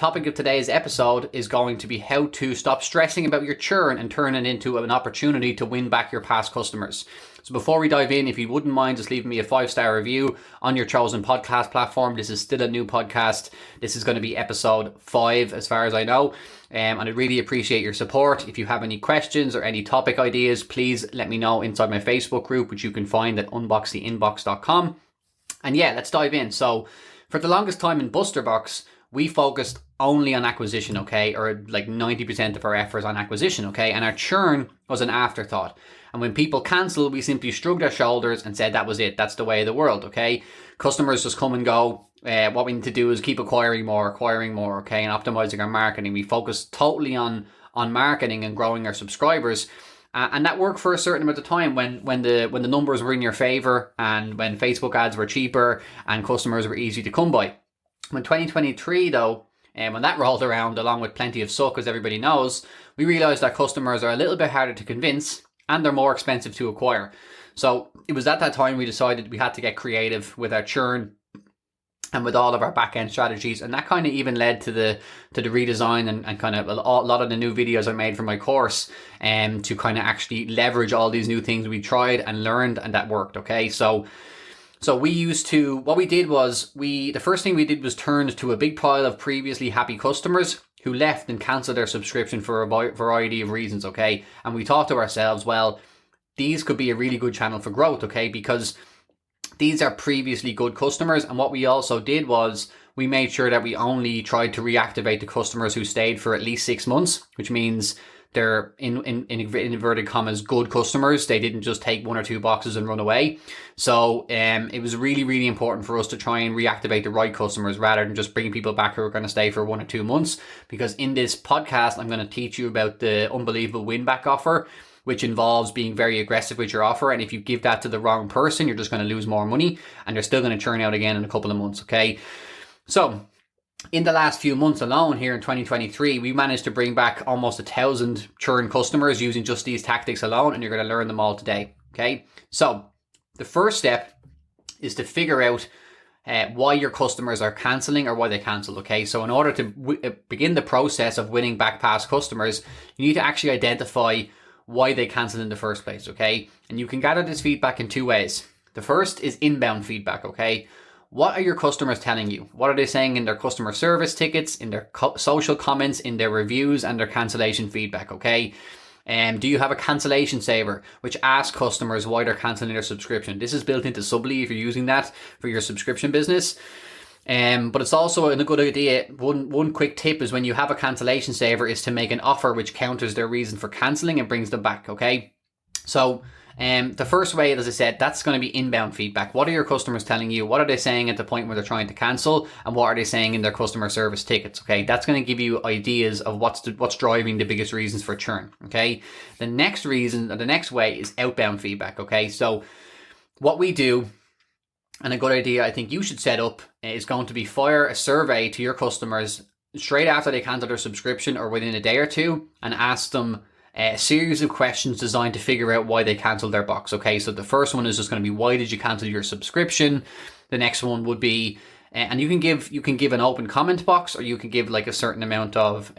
topic of today's episode is going to be how to stop stressing about your churn and turn it into an opportunity to win back your past customers. So before we dive in, if you wouldn't mind just leaving me a 5-star review on your chosen podcast platform. This is still a new podcast. This is going to be episode 5 as far as I know. And I'd really appreciate your support. If you have any questions or any topic ideas, please let me know inside my Facebook group, which you can find at unboxtheinbox.com. And yeah, let's dive in. So for the longest time in BusterBox, we focused only on acquisition, okay? Or like 90% of our efforts on acquisition, okay? And our churn was an afterthought. And when people cancelled, we simply shrugged our shoulders and said that was it. That's the way of the world, okay? Customers just come and go. What we need to do is keep acquiring more, okay? And optimizing our marketing. We focus totally on marketing and growing our subscribers. And that worked for a certain amount of time when the numbers were in your favor and when Facebook ads were cheaper and customers were easy to come by. When 2023 though, when that rolled around along with plenty of suck, as everybody knows, we realized that customers are a little bit harder to convince and they're more expensive to acquire. So it was at that time we decided we had to get creative with our churn and with all of our back-end strategies, and that kind of even led to the redesign and kind of a lot of the new videos I made for my course to kind of actually leverage all these new things we tried and learned, and that worked, okay? So we used to, what we did was, the first thing we did was turned to a big pile of previously happy customers who left and cancelled their subscription for a variety of reasons, okay? And we thought to ourselves, well, these could be a really good channel for growth, okay? Because these are previously good customers. And what we also did was we made sure that we only tried to reactivate the customers who stayed for at least 6 months, which means they're in inverted commas good customers. They didn't just take 1 or 2 boxes and run away. So it was really, really important for us to try and reactivate the right customers rather than just bringing people back who are going to stay for 1 or 2 months. Because in this podcast, I'm going to teach you about the unbelievable win back offer, which involves being very aggressive with your offer. And if you give that to the wrong person, you're just going to lose more money and they're still going to churn out again in a couple of months, okay? So in the last few months alone here in 2023, we managed to bring back almost 1,000 churn customers using just these tactics alone, and you're going to learn them all today, okay? So the first step is to figure out why your customers are cancelling or why they cancel, okay? So in order to begin the process of winning back past customers, you need to actually identify why they cancel in the first place, okay? And you can gather this feedback in 2 ways. The first is inbound feedback, okay? What are your customers telling you? What are they saying in their customer service tickets, in their social comments, in their reviews, and their cancellation feedback, okay? Do you have a cancellation saver which asks customers why they're cancelling their subscription? This is built into Subly if you're using that for your subscription business. But it's also a good idea. One quick tip is when you have a cancellation saver is to make an offer which counters their reason for cancelling and brings them back, okay? So the first way, as I said, that's going to be inbound feedback. What are your customers telling you? What are they saying at the point where they're trying to cancel? And what are they saying in their customer service tickets, okay? That's going to give you ideas of what's driving the biggest reasons for churn, okay? The next reason, or the next way is outbound feedback, okay? So what we do, and a good idea I think you should set up, is going to be fire a survey to your customers straight after they cancel their subscription or within a day or two, and ask them a series of questions designed to figure out why they cancelled their box, okay? So the first one is just going to be, why did you cancel your subscription? The next one would be, and you can give an open comment box, or you can give like a certain amount of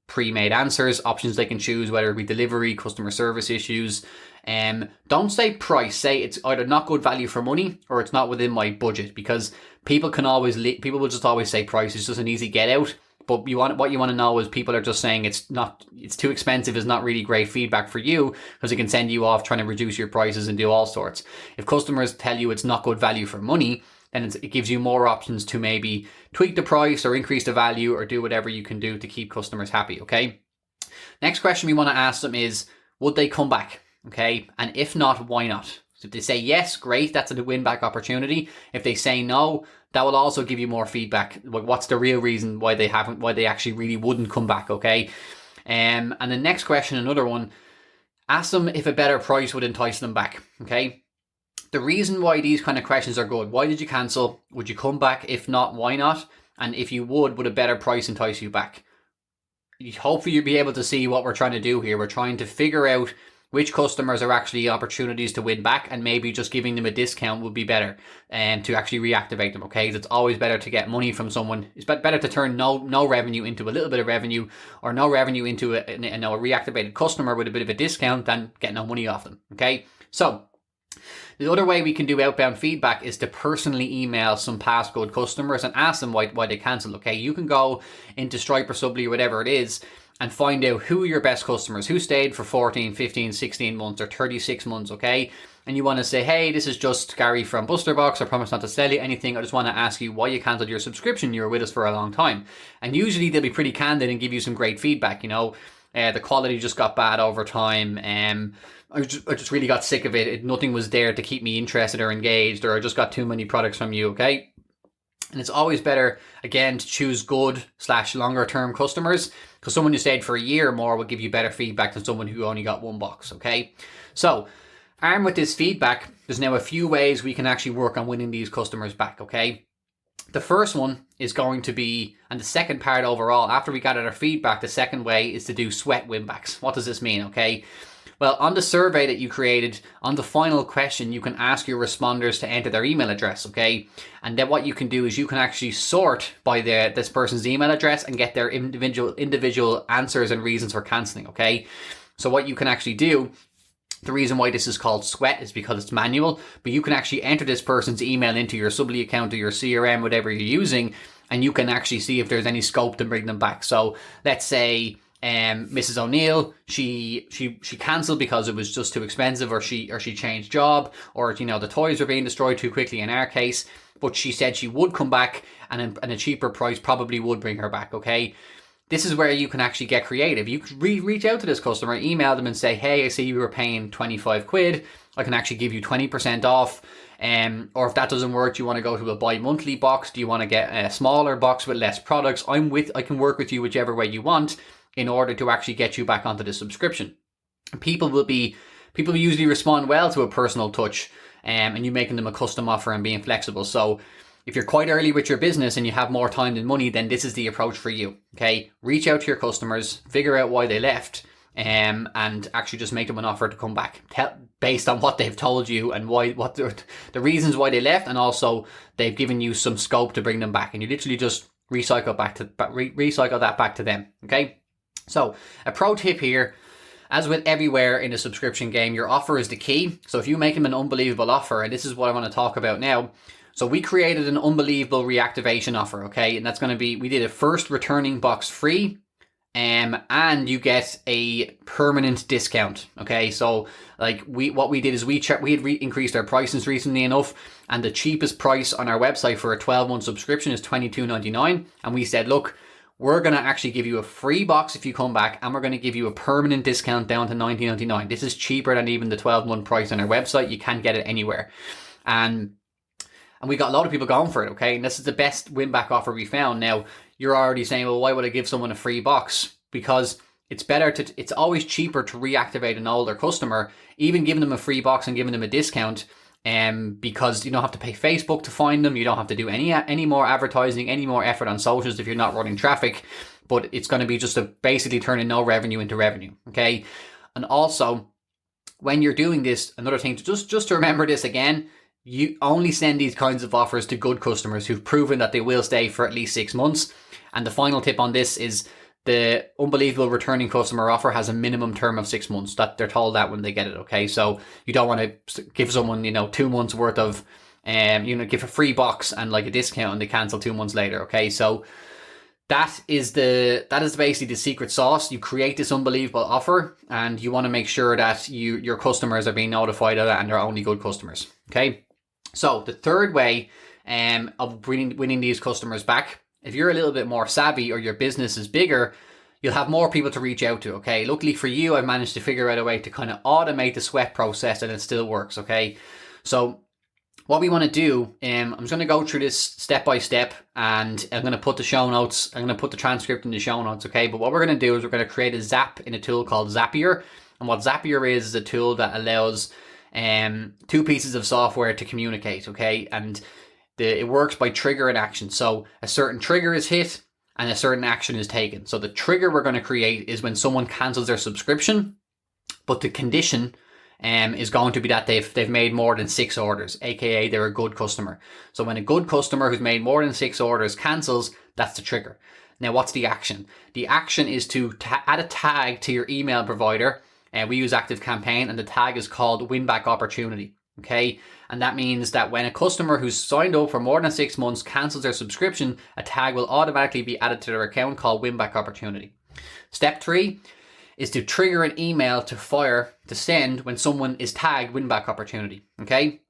pre-made answers, options they can choose, whether it be delivery, customer service issues. Don't say price. Say it's either not good value for money or it's not within my budget, because people will just always say price is just an easy get out. But what you want to know is people are just saying it's too expensive is not really great feedback for you, because it can send you off trying to reduce your prices and do all sorts. If customers tell you it's not good value for money, then it gives you more options to maybe tweak the price or increase the value or do whatever you can do to keep customers happy, okay? Next question we want to ask them is, would they come back? Okay, and if not, why not? So if they say yes, great, that's a win back opportunity. If they say no, that will also give you more feedback. What's the real reason why they actually really wouldn't come back, okay? And the next question, another one, ask them if a better price would entice them back, okay? The reason why these kind of questions are good: why did you cancel? Would you come back? If not, why not? And if you would a better price entice you back? Hopefully you'll be able to see what we're trying to do here. We're trying to figure out which customers are actually opportunities to win back, and maybe just giving them a discount would be better and to actually reactivate them. Okay, it's always better to get money from someone. It's better to turn no revenue into a little bit of revenue, or no revenue into a reactivated customer with a bit of a discount than get no money off them. Okay, so the other way we can do outbound feedback is to personally email some past good customers and ask them why they cancelled. Okay, you can go into Stripe or Subly or whatever it is and find out who are your best customers, who stayed for 14, 15, 16 months or 36 months, okay? And you want to say, hey, this is just Gary from BusterBox. I promise not to sell you anything. I just want to ask you why you cancelled your subscription. You were with us for a long time. And usually they'll be pretty candid and give you some great feedback, you know. The quality just got bad over time. I just really got sick of it. Nothing was there to keep me interested or engaged, or I just got too many products from you, okay? And it's always better, again, to choose good / longer term customers, because someone who stayed for a year or more will give you better feedback than someone who only got one box, okay? So, armed with this feedback, there's now a few ways we can actually work on winning these customers back, okay? The first one is going to be, and the second part overall, after we gather our feedback, the second way is to do sweat winbacks. What does this mean, okay? Well, on the survey that you created, on the final question, you can ask your responders to enter their email address, okay? And then what you can do is you can actually sort by this person's email address and get their individual answers and reasons for cancelling, okay? So what you can actually do, the reason why this is called sweat is because it's manual, but you can actually enter this person's email into your Subly account or your CRM, whatever you're using, and you can actually see if there's any scope to bring them back. So let's say Mrs. O'Neill, she cancelled because it was just too expensive, or she changed job, or you know, the toys were being destroyed too quickly in our case, but she said she would come back, and a cheaper price probably would bring her back, okay? This is where you can actually get creative. You could reach out to this customer, email them and say, hey, I see you were paying 25 quid. I can actually give you 20% off. Or if that doesn't work, do you want to go to a bi-monthly box? Do you want to get a smaller box with less products? I can work with you whichever way you want in order to actually get you back onto the subscription. People usually respond well to a personal touch, and you making them a custom offer and being flexible. So if you're quite early with your business and you have more time than money, then this is the approach for you, okay? Reach out to your customers, figure out why they left, and actually just make them an offer to come back based on what they've told you and what the reasons why they left, and also they've given you some scope to bring them back, and you literally just recycle that back to them, okay? So a pro tip here, as with everywhere in the subscription game, your offer is the key. So if you make them an unbelievable offer, and this is what I want to talk about now. So we created an unbelievable reactivation offer, okay? And that's going to be, we did a first returning box free, and you get a permanent discount, okay? So like what we did is we had increased our prices recently enough, and the cheapest price on our website for a 12-month subscription is $22.99. And we said, look, we're going to actually give you a free box if you come back, and we're going to give you a permanent discount down to $19.99. This is cheaper than even the 12-month price on our website. You can't get it anywhere. And we got a lot of people going for it, okay? And this is the best win-back offer we found. Now, you're already saying, well, why would I give someone a free box? Because it's always cheaper to reactivate an older customer, even giving them a free box and giving them a discount, because you don't have to pay Facebook to find them. You don't have to do any more advertising, any more effort on socials if you're not running traffic. But it's going to be just basically turning no revenue into revenue, okay? And also, when you're doing this, another thing, just to remember this again, you only send these kinds of offers to good customers who've proven that they will stay for at least 6 months. And the final tip on this is the unbelievable returning customer offer has a minimum term of 6 months. That they're told that when they get it, okay? So you don't want to give someone, 2 months worth of, give a free box and like a discount and they cancel 2 months later, okay? So that is basically the secret sauce. You create this unbelievable offer, and you want to make sure that your customers are being notified of that and they're only good customers, okay? So the third way of winning these customers back, if you're a little bit more savvy or your business is bigger, you'll have more people to reach out to, okay? Luckily for you, I've managed to figure out a way to kind of automate the sweat process, and it still works, okay? So what we want to do, I'm just going to go through this step by step, and I'm going to put the show notes, I'm going to put the transcript in the show notes, okay? But what we're going to do is we're going to create a Zap in a tool called Zapier. And what Zapier is a tool that allows 2 pieces of software to communicate, okay? And it works by trigger and action. So a certain trigger is hit and a certain action is taken. So the trigger we're going to create is when someone cancels their subscription, but the condition is going to be that they've made more than 6 orders, aka they're a good customer. So when a good customer who's made more than 6 orders cancels, that's the trigger. Now, what's the action? The action is to add a tag to your email provider. We use ActiveCampaign, and the tag is called win back opportunity. Okay, and that means that when a customer who's signed up for more than 6 months cancels their subscription, a tag will automatically be added to their account called win back opportunity. Step 3 is to trigger an email to send when someone is tagged win back opportunity. Okay,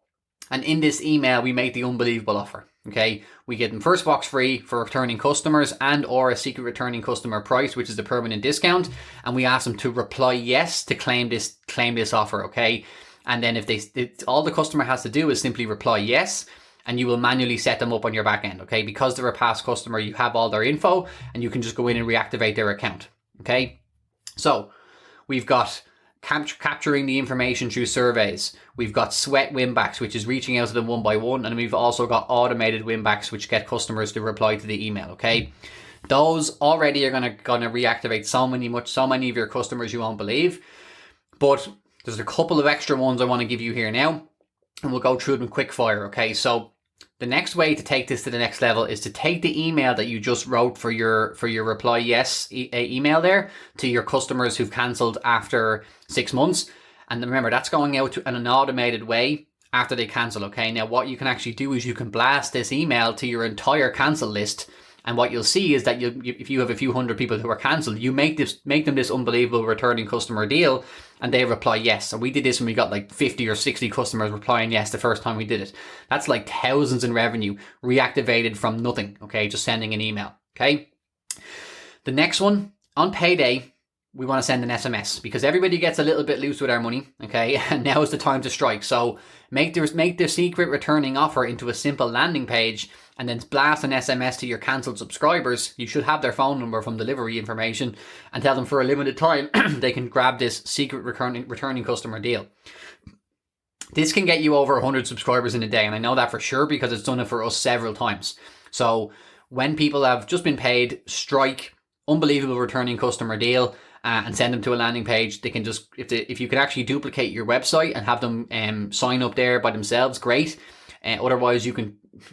and in this email we make the unbelievable offer. Okay, we get them first box free for returning customers and or a secret returning customer price, which is the permanent discount, and we ask them to reply yes to claim this offer. Okay, and then all the customer has to do is simply reply yes, and you will manually set them up on your back end. Okay, because they're a past customer, you have all their info and you can just go in and reactivate their account. Okay, so we've got capturing the information through surveys. We've got sweat winbacks, which is reaching out to them one by one, and we've also got automated winbacks, which get customers to reply to the email. Okay, those already are gonna reactivate so many of your customers you won't believe. But there's a couple of extra ones I want to give you here now, and we'll go through them quick fire. Okay, so the next way to take this to the next level is to take the email that you just wrote for your reply yes email there to your customers who've cancelled after 6 months. And remember, that's going out in an automated way after they cancel. Okay, now what you can actually do is you can blast this email to your entire cancel list. And what you'll see is that if you have a few hundred people who are cancelled, you make them this unbelievable returning customer deal, and they reply yes. So we did this when we got like 50 or 60 customers replying yes the first time we did it. That's like thousands in revenue reactivated from nothing. Okay, just sending an email. Okay, the next one, on payday, we want to send an SMS because everybody gets a little bit loose with our money. Okay, and now is the time to strike. So make the secret returning offer into a simple landing page, and then blast an SMS to your cancelled subscribers. You should have their phone number from delivery information, and tell them for a limited time they can grab this secret returning customer deal. This can get you over 100 subscribers in a day, and I know that for sure because it's done it for us several times. So when people have just been paid, strike unbelievable returning customer deal and send them to a landing page. They can just, if you can actually duplicate your website and have them sign up there by themselves, great. Otherwise,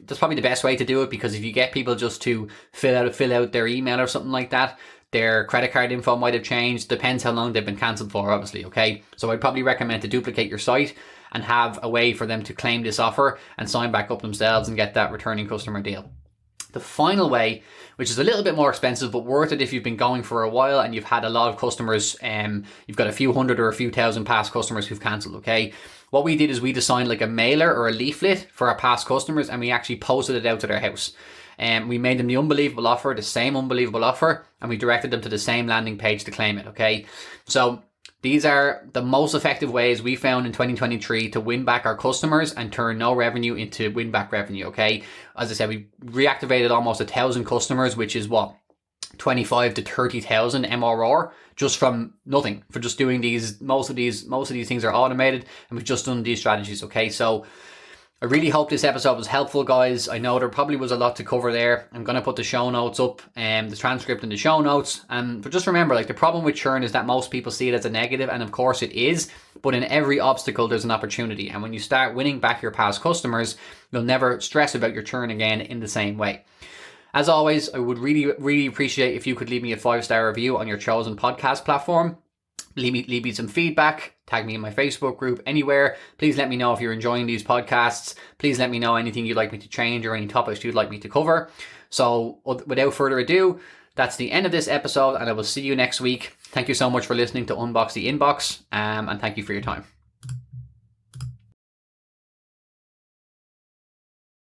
that's probably the best way to do it, because if you get people just to fill out their email or something like that, their credit card info might have changed. Depends how long they've been cancelled for, obviously. Okay, so I'd probably recommend to duplicate your site and have a way for them to claim this offer and sign back up themselves and get that returning customer deal. The final way, which is a little bit more expensive but worth it if you've been going for a while and you've had a lot of customers, you've got a few hundred or a few thousand past customers who've cancelled. Okay, what we did is we designed like a mailer or a leaflet for our past customers, and we actually posted it out to their house. We made them the unbelievable offer, the same unbelievable offer, and we directed them to the same landing page to claim it. Okay, so these are the most effective ways we found in 2023 to win back our customers and turn no revenue into win back revenue. Okay, as I said, we reactivated almost 1,000 customers, which is what, 25 to 30,000 MRR just from nothing, for just doing these. Most of these things are automated, and we've just done these strategies. Okay, so I really hope this episode was helpful, guys. I know there probably was a lot to cover there. I'm going to put the show notes up, the transcript in the show notes. But just remember, like, the problem with churn is that most people see it as a negative, and of course it is. But in every obstacle, there's an opportunity. And when you start winning back your past customers, you'll never stress about your churn again in the same way. As always, I would really, really appreciate if you could leave me a 5-star review on your chosen podcast platform. Leave me some feedback, tag me in my Facebook group, anywhere. Please let me know if you're enjoying these podcasts. Please let me know anything you'd like me to change or any topics you'd like me to cover. So without further ado, that's the end of this episode, and I will see you next week. Thank you so much for listening to Unbox the Inbox, and thank you for your time.